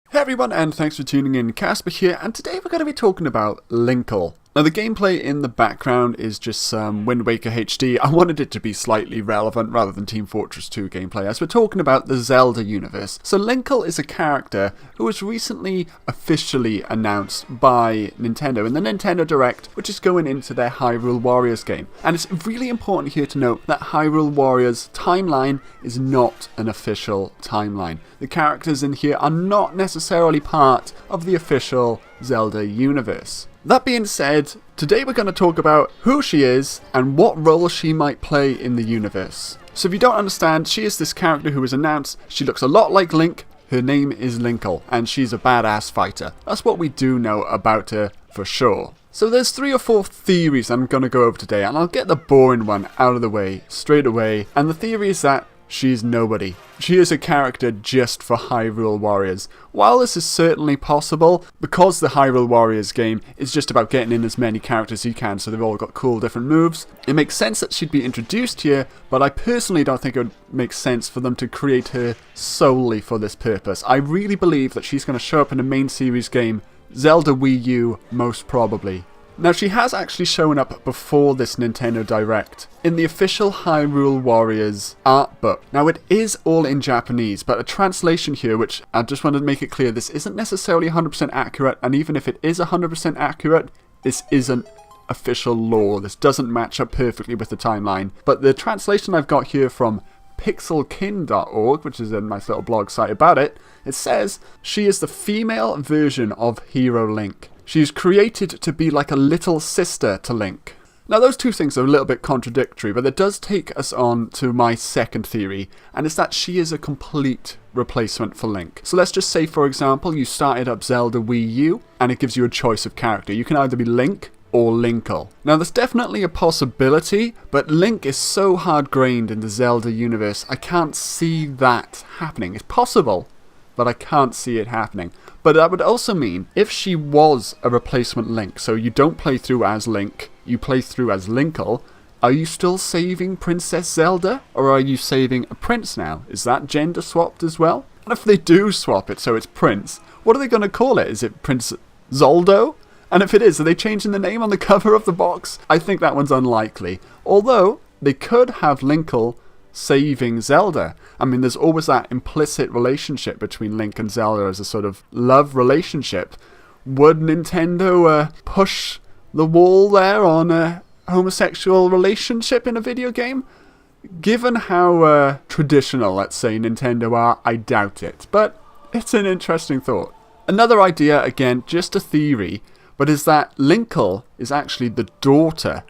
Hey everyone, and thanks for tuning in. Casper here, and today we're going to be talking about Linkle. Now the gameplay in the background is just some Wind Waker HD. I wanted it to be slightly relevant rather than Team Fortress 2 gameplay, as we're talking about the Zelda Universe. So Linkle is a character who was recently officially announced by Nintendo in the Nintendo Direct, which is going into their Hyrule Warriors game. And it's really important here to note that Hyrule Warriors timeline is not an official timeline. The characters in here are not necessarily part of the official Zelda Universe. That being said, today we're going to talk about who she is and what role she might play in the universe. So if you don't understand, she is this character who was announced. She looks a lot like Link. Her name is Linkle, and she's a badass fighter. That's what we do know about her for sure. So there's 3 or 4 theories I'm going to go over today, and I'll get the boring one out of the way straight away. And the theory is that she's nobody. She is a character just for Hyrule Warriors. While this is certainly possible, because the Hyrule Warriors game is just about getting in as many characters as you can, so they've all got cool different moves, it makes sense that she'd be introduced here, but I personally don't think it would make sense for them to create her solely for this purpose. I really believe that she's going to show up in the main series game, Zelda Wii U, most probably. Now, she has actually shown up before this Nintendo Direct in the official Hyrule Warriors art book. Now, it is all in Japanese, but a translation here, which I just wanted to make it clear, this isn't necessarily 100% accurate, and even if it is 100% accurate, this isn't official lore. This doesn't match up perfectly with the timeline. But the translation I've got here from pixelkin.org, which is a nice little blog site about it, it says, she is the female version of Hero Link. She's created to be like a little sister to Link. Now those two things are a little bit contradictory, but it does take us on to my second theory, and it's that she is a complete replacement for Link. So let's just say, for example, you started up Zelda Wii U, and it gives you a choice of character. You can either be Link or Linkle. Now there's definitely a possibility, but Link is so hard-grained in the Zelda universe, I can't see that happening. It's possible, but I can't see it happening. But that would also mean, if she was a replacement Link, so you don't play through as Link, you play through as Linkle, are you still saving Princess Zelda? Or are you saving a prince now? Is that gender swapped as well? And if they do swap it so it's Prince, what are they going to call it? Is it Prince Zoldo? And if it is, are they changing the name on the cover of the box? I think that one's unlikely. Although, they could have Linkle saving Zelda. I mean, there's always that implicit relationship between Link and Zelda as a sort of love relationship. Would Nintendo push the wall there on a homosexual relationship in a video game? Given how traditional, let's say, Nintendo are, I doubt it. But it's an interesting thought. Another idea, again, just a theory, but is that Linkle is actually the daughter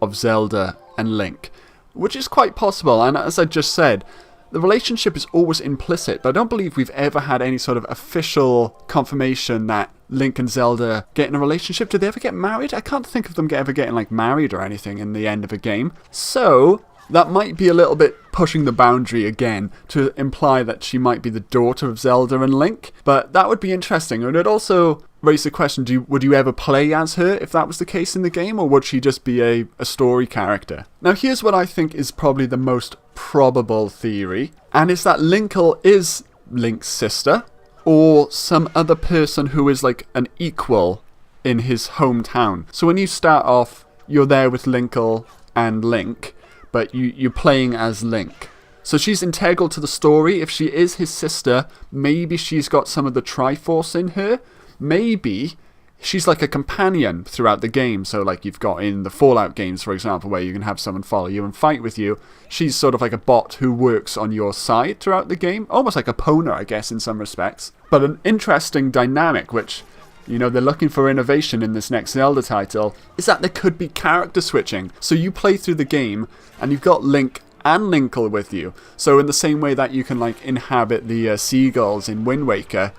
of Zelda and Link, which is quite possible. And as I just said, the relationship is always implicit, but I don't believe we've ever had any sort of official confirmation that Link and Zelda get in a relationship. Did they ever get married? I can't think of them ever getting like married or anything in the end of a game. So that might be a little bit pushing the boundary again to imply that she might be the daughter of Zelda and Link. But that would be interesting. And it also raise the question, would you ever play as her if that was the case in the game, or would she just be a story character? Now here's what I think is probably the most probable theory, and it's that Linkle is Link's sister, or some other person who is like an equal in his hometown. So when you start off, you're there with Linkle and Link, but you're playing as Link. So she's integral to the story. If she is his sister, maybe she's got some of the Triforce in her. Maybe she's like a companion throughout the game. So like you've got in the Fallout games, for example, where you can have someone follow you and fight with you. She's sort of like a bot who works on your side throughout the game. Almost like a Pona, I guess, in some respects. But an interesting dynamic, which, you know, they're looking for innovation in this next Zelda title, is that there could be character switching. So you play through the game and you've got Link and Linkle with you. So in the same way that you can like inhabit the seagulls in Wind Waker,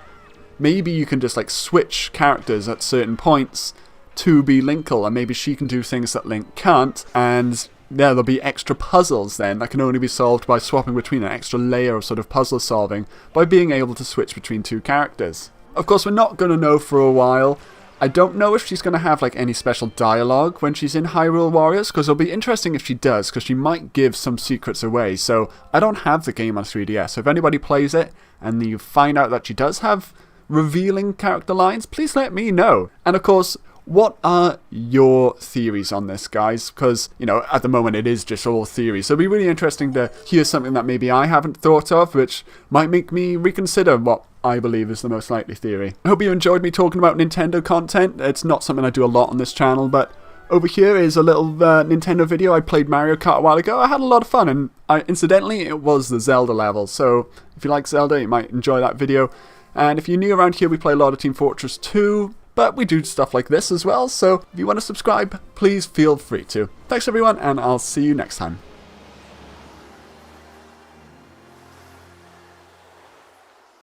maybe you can just like switch characters at certain points to be Linkle, and maybe she can do things that Link can't, and yeah, there'll be extra puzzles then that can only be solved by swapping between an extra layer of sort of puzzle solving by being able to switch between two characters. Of course, we're not going to know for a while. I don't know if she's going to have like any special dialogue when she's in Hyrule Warriors, because it'll be interesting if she does, because she might give some secrets away. So I don't have the game on 3DS, so if anybody plays it and you find out that she does have revealing character lines, please let me know. And of course, what are your theories on this, guys? Because, you know, at the moment it is just all theories. So it'll be really interesting to hear something that maybe I haven't thought of, which might make me reconsider what I believe is the most likely theory. I hope you enjoyed me talking about Nintendo content. It's not something I do a lot on this channel, but over here is a little Nintendo video. I played Mario Kart a while ago. I had a lot of fun, and incidentally, it was the Zelda level. So if you like Zelda, you might enjoy that video. And if you're new around here, we play a lot of Team Fortress 2, but we do stuff like this as well. So if you want to subscribe, please feel free to. Thanks everyone, and I'll see you next time.